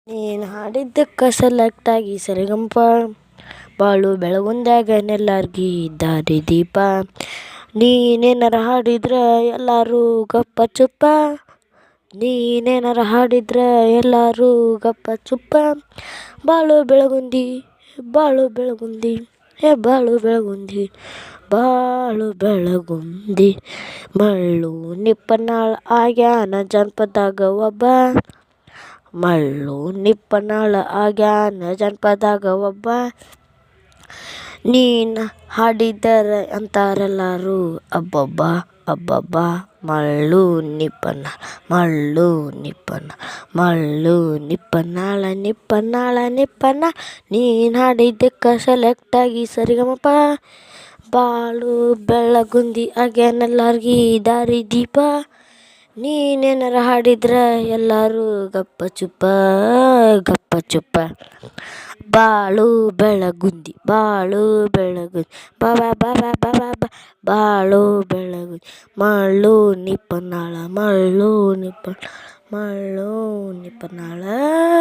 ನೀನು ಹಾಡಿದ್ದಕ್ಕೆ ಸೆಲೆಕ್ಟ್ ಆಗಿ ಸರಿಗಮಪ ಬಾಳು ಬೆಳಗುಂದ್ಯಾಗನೆಲ್ಲರ್ಗಿ ದಾರಿ ದೀಪ. ನೀನೇನಾರ ಹಾಡಿದ್ರೆ ಎಲ್ಲರೂ ಗಪ್ಪ ಚುಪ್ಪ. ನೀನೇನಾರ ಹಾಡಿದ್ರೆ ಎಲ್ಲರೂ ಗಪ್ಪ ಚುಪ್ಪ. ಬಾಳು ಬೆಳಗುಂದಿ ಬಾಳು ಬೆಳಗುಂದಿ ಬಾಳು ಬೆಳಗುಂದಿ ಬಾಳು ಬೆಳಗುಂದಿ. ಮಳ್ಳು ನಿಪ್ಪನಾಳ ಆಗ್ಯಾನ ಜನಪದಾಗ ಒಬ್ಬ. ಮಳ್ಳು ನಿಪ್ಪನಾಳ ಆಗ್ಯಾನ ಜನಪದಾಗ ಒಬ್ಬ. ನೀನು ಹಾಡಿದರೆ ಅಂತಾರೆಲ್ಲರೂ ಅಬ್ಬಬ್ಬ ಅಬ್ಬಬ್ಬ. ಮಳ್ಳು ನಿಪ್ಪನಾಳ ಮಳ್ಳು ನಿಪ್ಪನಾಳ ಮಳ್ಳು ನಿಪ್ಪನಾಳ ನಿಪ್ಪನಾಳ ನಿಪ್ಪನಾಳ. ನೀನು ಹಾಡಿದ್ದಕ್ಕೆ ಸೆಲೆಕ್ಟ್ ಆಗಿ ಸರಿಗಮಪ ಬಾಳು ಬೆಳಗುಂದಿ ಆಗ್ಯಾನೆಲ್ಲರ್ಗಿ ದಾರಿ ದೀಪ. ನೀನೇನಾರ ಹಾಡಿದ್ರೆ ಎಲ್ಲರೂ ಗಪ್ಪ ಚುಪ್ಪ ಗಪ್ಪ ಚುಪ್ಪ. ಬಾಳು ಬೆಳಗುಂದಿ ಬಾಳು ಬೆಳಗುಂದಿ ಬಾಬಾ ಬಾಬಾ ಬಾಬಾ ಬಾ. ಬಾಳು ಬೆಳಗುಂದಿ ಮಳ್ಳು ನಿಪ್ಪನಾಳ ಮಳ್ಳು ನಿಪ್ಪನಾಳ ಮಳ್ಳು ನಿಪ್ಪನಾಳ.